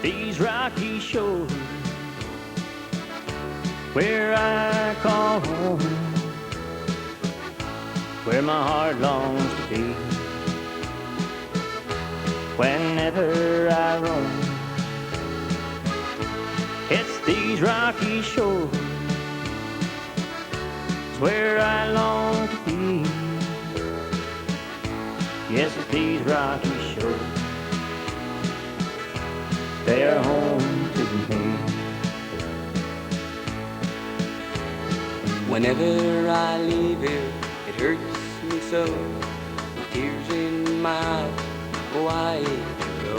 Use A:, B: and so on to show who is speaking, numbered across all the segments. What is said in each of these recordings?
A: These rocky shores where I call home, where my heart longs to be. Whenever I roam, it's these rocky shores, it's where I long to be. Yes, it's these rocky shores, they are home to me.
B: Whenever I leave here, it hurts me so, with tears in my eyes. Oh, I hate to go.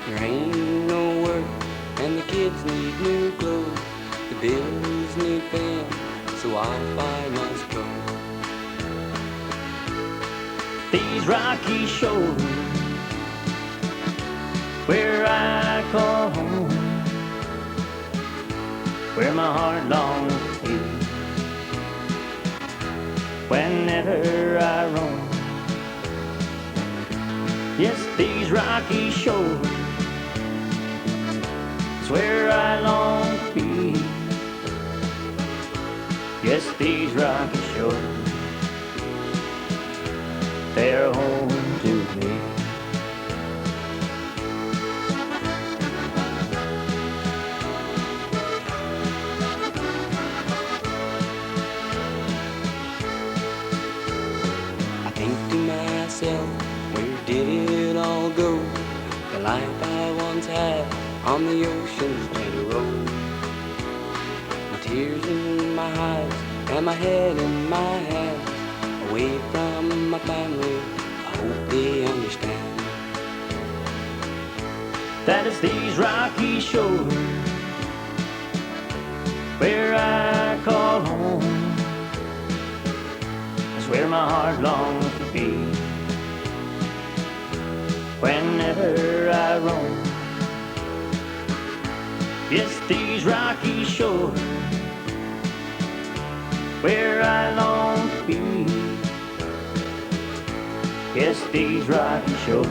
B: There ain't no work, and the kids need new clothes. The bills need paying, so I must go.
A: These rocky shores, where I call home, where my heart longs to be. Whenever I roam, yes, these rocky shores, it's where I long to be. Yes, these rocky shores, they're home to me.
B: I think to myself, where did it all go? The life I once had on the ocean's gentle road. With tears in my eyes and my head in my hands, away from my family, I hope they understand.
A: That is these rocky shores, where I call home, that's where my heart longs to be. Whenever I roam, it's these rocky shores, where I long to be. Yes, these rocky shores,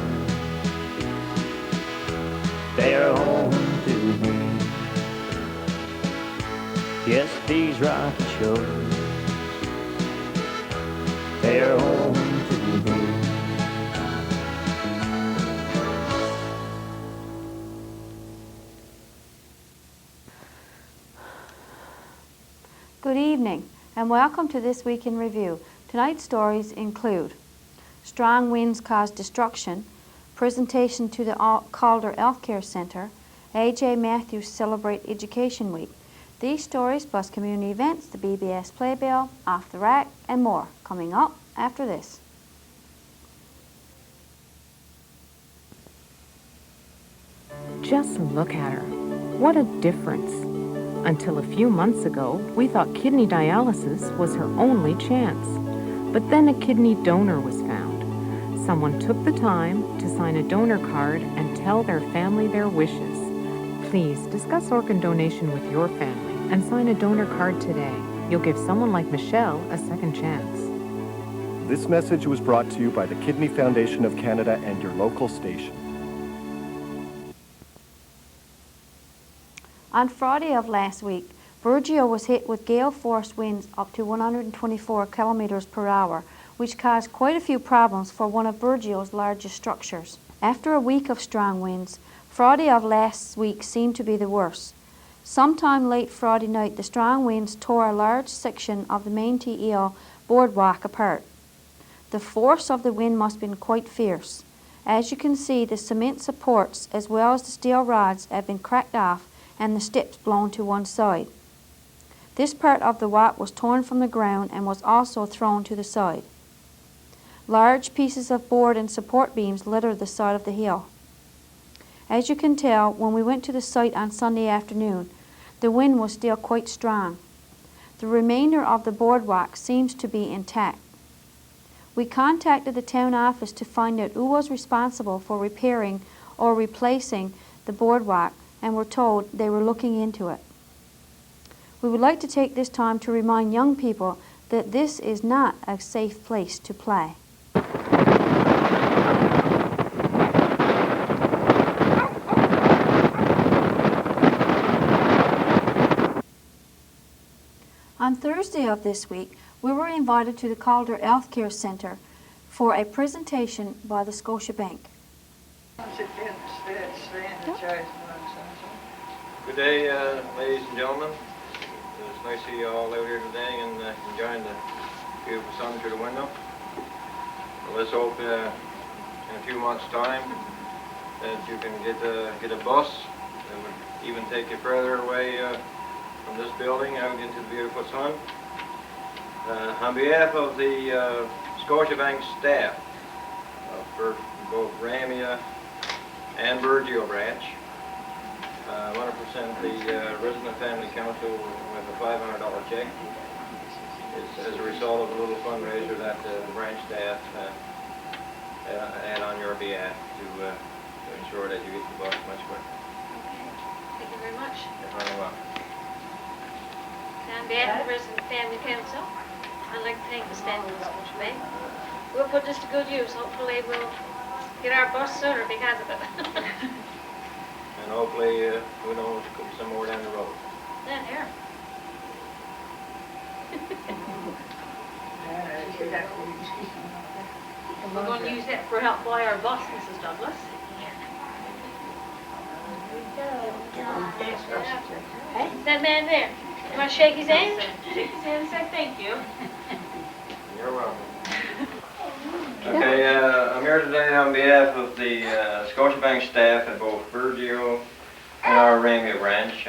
A: they are home to me. Yes, these rocky shores, they are home to me.
C: Good evening and welcome to This Week in Review. Tonight's stories include strong winds cause destruction, presentation to the Calder Healthcare Centre, A.J. Matthews Celebrate Education Week. These stories plus community events, the BBS Playbill, Off the Rack and more coming up after this.
D: Just look at her. What a difference. Until a few months ago, we thought kidney dialysis was her only chance. But then a kidney donor was found. Someone took the time to sign a donor card and tell their family their wishes. Please discuss organ donation with your family and sign a donor card today. You'll give someone like Michelle a second chance.
E: This message was brought to you by the Kidney Foundation of Canada and your local station.
C: On Friday of last week, Burgeo was hit with gale-force winds up to 124 kilometers per hour, which caused quite a few problems for one of Burgeo's largest structures. After a week of strong winds, Friday of last week seemed to be the worst. Sometime late Friday night, the strong winds tore a large section of the main TEL boardwalk apart. The force of the wind must have been quite fierce. As you can see, the cement supports as well as the steel rods have been cracked off and the steps blown to one side. This part of the walk was torn from the ground and was also thrown to the side. Large pieces of board and support beams littered the side of the hill. As you can tell, when we went to the site on Sunday afternoon, the wind was still quite strong. The remainder of the boardwalk seems to be intact. We contacted the town office to find out who was responsible for repairing or replacing the boardwalk and were told they were looking into it. We would like to take this time to remind young people that this is not a safe place to play. On Thursday of this week, we were invited to the Calder Healthcare Centre for a presentation by the Scotiabank.
F: Good day, ladies and gentlemen. It's nice to see you all out here today and enjoying the beautiful sun through the window. Well, let's hope in a few months' time that you can get a bus that would even take you further away from this building out into the beautiful sun. On behalf of the Scotiabank staff for both Ramia and Burgeo branch, I want to present the Resident Family Council with a $500 check. It's as a result of a little fundraiser that the branch staff had on your behalf to ensure that you get the bus much quicker.
G: Thank you very much.
F: You're very welcome.
G: On behalf of the Resident Family Council, I'd like to thank the staff of the Scotiabank. We'll put this to good use. Hopefully we'll get our bus sooner because of it.
F: And hopefully, who knows, could be some more down the road.
G: Yeah, here. We're going to use that for help buy our bus, Mrs. Douglas. That man there, you want to shake his hand? Shake his hand and say thank you.
F: You're welcome. Okay, I'm here today on behalf of the Scotiabank staff at both Burgeo and our Ramia branch.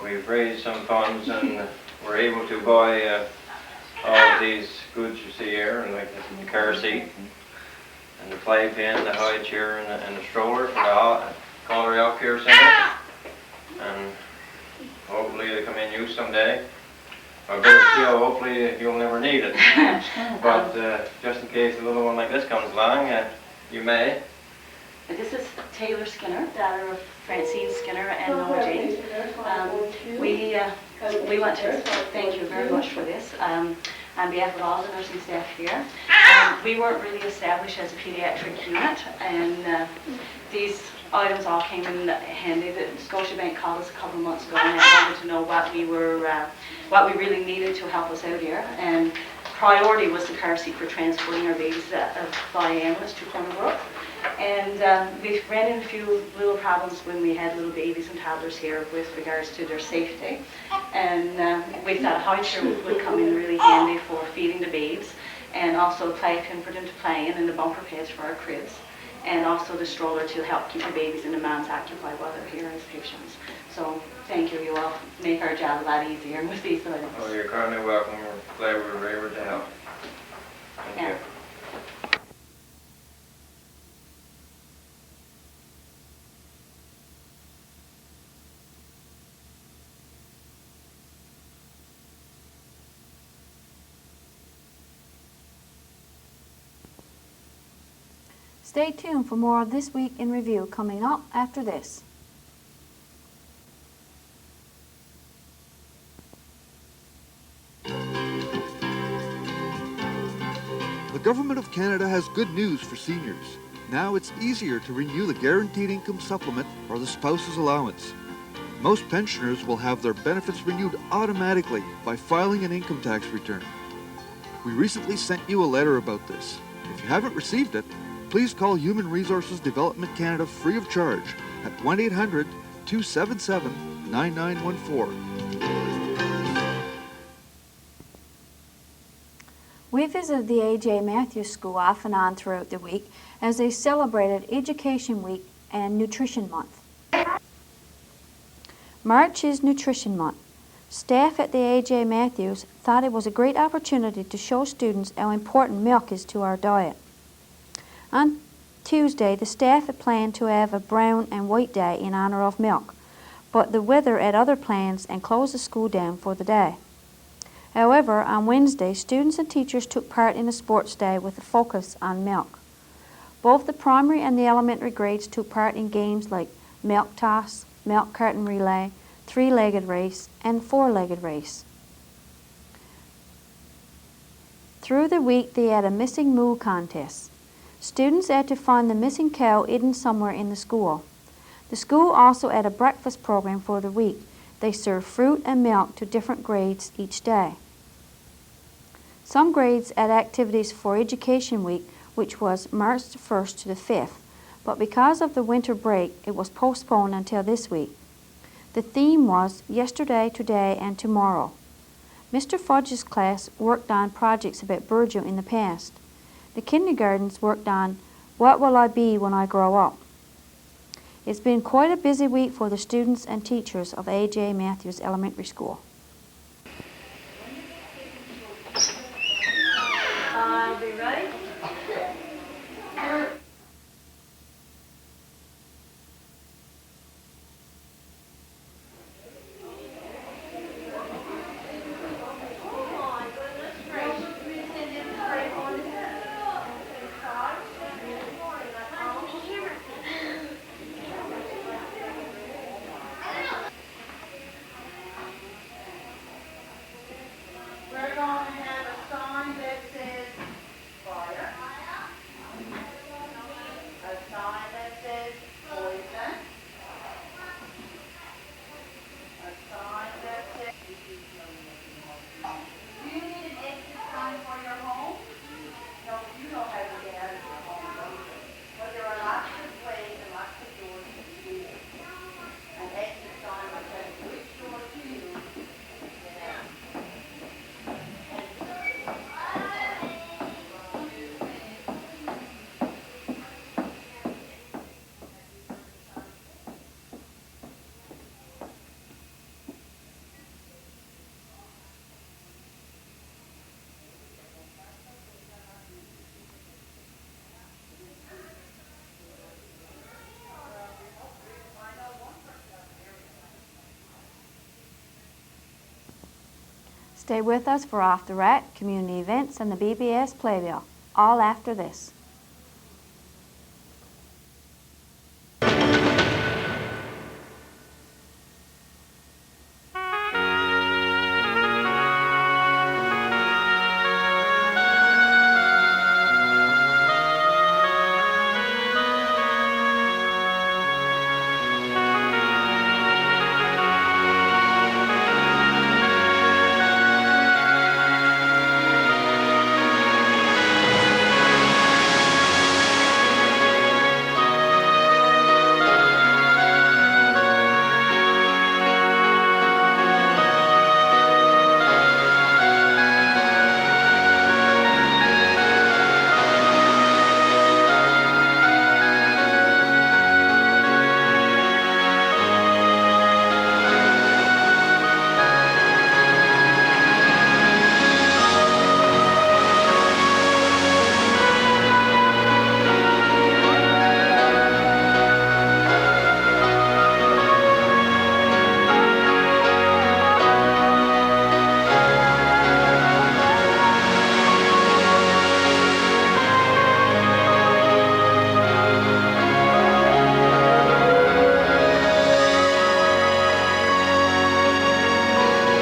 F: We've raised some funds and we're able to buy all of these goods you see here, like the car seat, and the playpen, the high chair, and the stroller for the Calder Healthcare Centre. And hopefully they come in use someday. Or better still, hopefully you'll never need it. But just in case a little one like this comes along, you may.
H: This is Taylor Skinner, daughter of Francine Skinner and Noah James. We want to thank you very much for this on behalf of all the nursing staff here. We weren't really established as a pediatric unit, and these items all came in handy. The Scotiabank called us a couple of months ago and wanted to know what we really needed to help us out here. And priority was the car seat for transporting our babies by ambulance to Cornerbrook. And we ran into a few little problems when we had little babies and toddlers here with regards to their safety. And we thought a high chair would come in really handy for feeding the babes, and also a playpen for them to play in, and the bumper pads for our cribs, and also the stroller to help keep the babies and the moms occupied while they're here as patients. So thank you. You all make our job a lot easier with these items.
F: Oh, you're kindly welcome. We're glad we were able to help. Thank you.
C: Stay tuned for more of This Week in Review coming up after this.
I: The Government of Canada has good news for seniors. Now it's easier to renew the Guaranteed Income Supplement or the Spouse's Allowance. Most pensioners will have their benefits renewed automatically by filing an income tax return. We recently sent you a letter about this. If you haven't received it, please call Human Resources Development Canada free of charge at 1-800-277-9914.
C: We visited the A.J. Matthews School off and on throughout the week as they celebrated Education Week and Nutrition Month. March is Nutrition Month. Staff at the A.J. Matthews thought it was a great opportunity to show students how important milk is to our diet. On Tuesday, the staff had planned to have a brown and white day in honor of milk, but the weather had other plans and closed the school down for the day. However, on Wednesday, students and teachers took part in a sports day with a focus on milk. Both the primary and the elementary grades took part in games like milk toss, milk carton relay, three-legged race, and four-legged race. Through the week, they had a missing moo contest. Students had to find the missing cow hidden somewhere in the school. The school also had a breakfast program for the week. They served fruit and milk to different grades each day. Some grades had activities for Education Week, which was March the 1st to the 5th, but because of the winter break, it was postponed until this week. The theme was Yesterday, Today, and Tomorrow. Mr. Fudge's class worked on projects about Burgeo in the past. The kindergartens worked on What Will I Be When I Grow Up? It's been quite a busy week for the students and teachers of A.J. Matthews Elementary School.
G: I'll be ready.
J: We're going to have a sign that says fire, a sign that says poison, a sign that says... Do you need an exit sign for your home? No, you know how to get out of your home, don't you? But there are lots of ways and lots of doors to do it. An exit sign will tell you which door to use to get out.
C: Stay with us for Off the Rack, community events, and the BBS Playbill, all after this.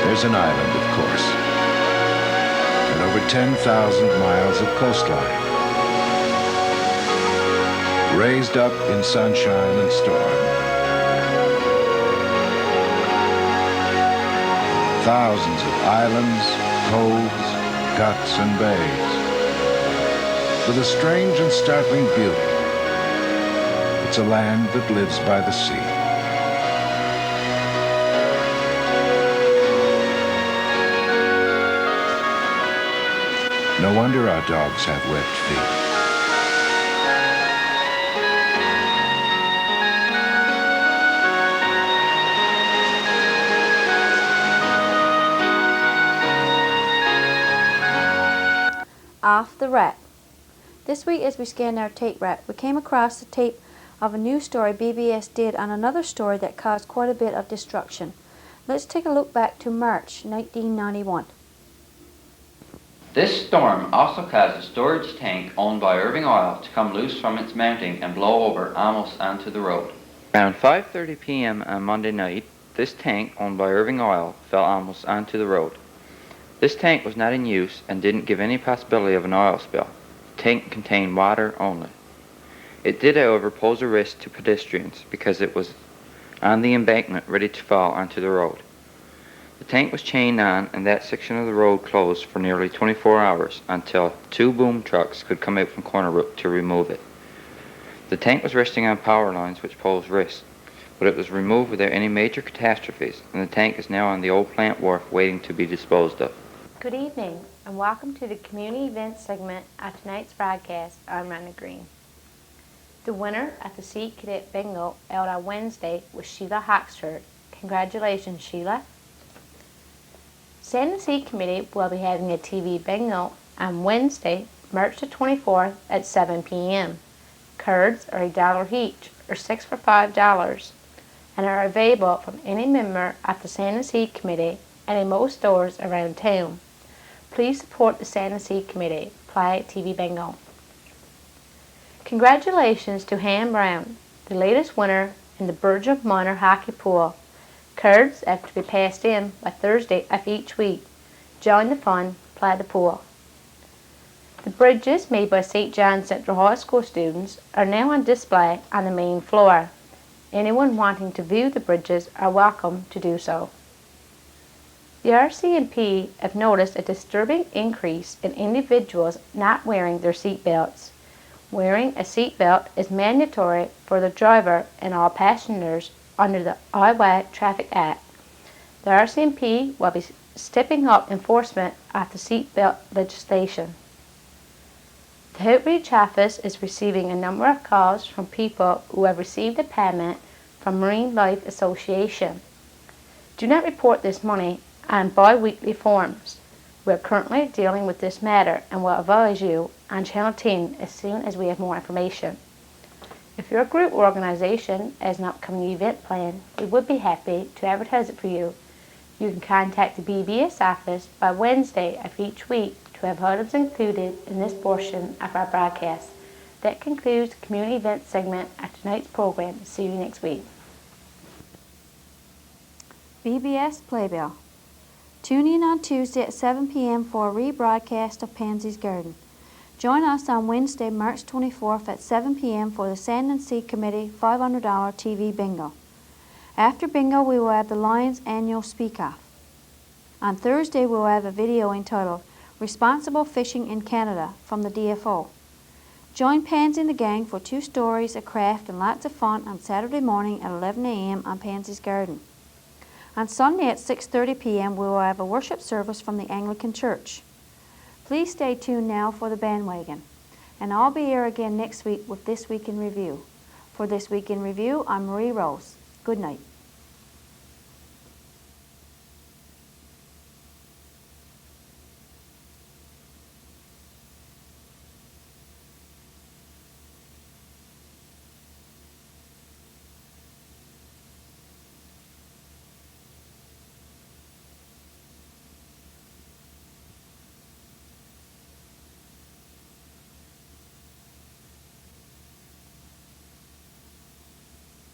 K: There's an island, of course, and over 10,000 miles of coastline, raised up in sunshine and storm. Thousands of islands, coves, guts, and bays, with a strange and startling beauty. It's a land that lives by the sea. No wonder our dogs have webbed feet.
C: Off the Rack. This week as we scanned our tape rack, we came across the tape of a new story BBS did on another story that caused quite a bit of destruction. Let's take a look back to March 1991.
L: This storm also caused a storage tank owned by Irving Oil to come loose from its mounting and blow over almost onto the road. Around 5:30 p.m. on Monday night, this tank owned by Irving Oil fell almost onto the road. This tank was not in use and didn't give any possibility of an oil spill. The tank contained water only. It did, however, pose a risk to pedestrians because it was on the embankment ready to fall onto the road. The tank was chained on and that section of the road closed for nearly 24 hours until 2 boom trucks could come out from Corner Brook to remove it. The tank was resting on power lines which posed risks, but it was removed without any major catastrophes, and the tank is now on the old plant wharf waiting to be disposed of.
C: Good evening, and welcome to the community events segment of tonight's broadcast. I'm Rhonda Green. The winner at the Sea Cadet Bingo held on Wednesday was Sheila Hoxford. Congratulations, Sheila. Sand and Sea Committee will be having a TV bingo on Wednesday, March the 24th at 7 p.m. Cards are $1 each, or 6 for $5, and are available from any member of the Sand and Sea Committee and in most stores around town. Please support the Sand and Sea Committee. Play TV bingo. Congratulations to Han Brown, the latest winner in the Burgess Minor Hockey Pool. Cards have to be passed in by Thursday of each week. Join the fun, play the pool. The bridges made by St. John's Central High School students are now on display on the main floor. Anyone wanting to view the bridges are welcome to do so. The RCMP have noticed a disturbing increase in individuals not wearing their seat belts. Wearing a seat belt is mandatory for the driver and all passengers under the Highway Traffic Act. The RCMP will be stepping up enforcement of the seat belt legislation. The Outreach Office is receiving a number of calls from people who have received a payment from Marine Life Association. Do not report this money on bi-weekly forms. We are currently dealing with this matter and will advise you on Channel 10 as soon as we have more information. If your group or organization has an upcoming event planned, we would be happy to advertise it for you. You can contact the BBS office by Wednesday of each week to have items included in this portion of our broadcast. That concludes the community event segment of tonight's program. See you next week. BBS Playbill. Tune in on Tuesday at 7 p.m. for a rebroadcast of Pansy's Garden. Join us on Wednesday, March 24th at 7 p.m. for the Sand and Sea Committee $500 TV Bingo. After bingo, we will have the Lions Annual Speak-Off. On Thursday, we will have a video entitled Responsible Fishing in Canada from the DFO. Join Pansy and the gang for 2 stories, a craft, and lots of fun on Saturday morning at 11 a.m. on Pansy's Garden. On Sunday at 6:30 p.m. we will have a worship service from the Anglican Church. Please stay tuned now for the bandwagon. And I'll be here again next week with This Week in Review. For This Week in Review, I'm Marie Rose. Good night.